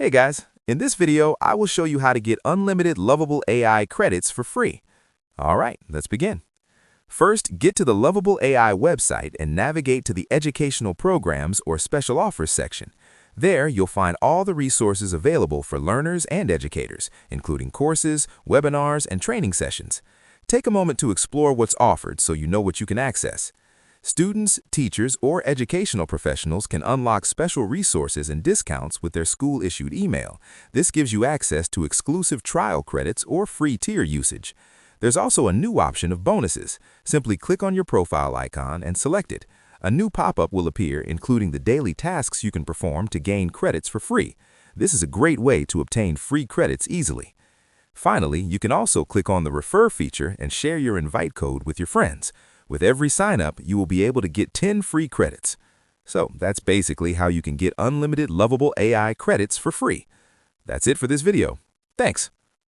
Hey guys, in this video, I will show you how to get unlimited Lovable AI credits for free. All right, let's begin. First, get to the Lovable AI website and navigate to the Educational Programs or Special Offers section. There, you'll find all the resources available for learners and educators, including courses, webinars, and training sessions. Take a moment to explore what's offered so you know what you can access. Students, teachers, or educational professionals can unlock special resources and discounts with their school-issued email. This gives you access to exclusive trial credits or free tier usage. There's also a new option of bonuses. Simply click on your profile icon and select it. A new pop-up will appear, including the daily tasks you can perform to gain credits for free. This is a great way to obtain free credits easily. Finally, you can also click on the Refer feature and share your invite code with your friends. With every sign-up, you will be able to get 10 free credits. So that's basically how you can get unlimited Lovable AI credits for free. That's it for this video. Thanks.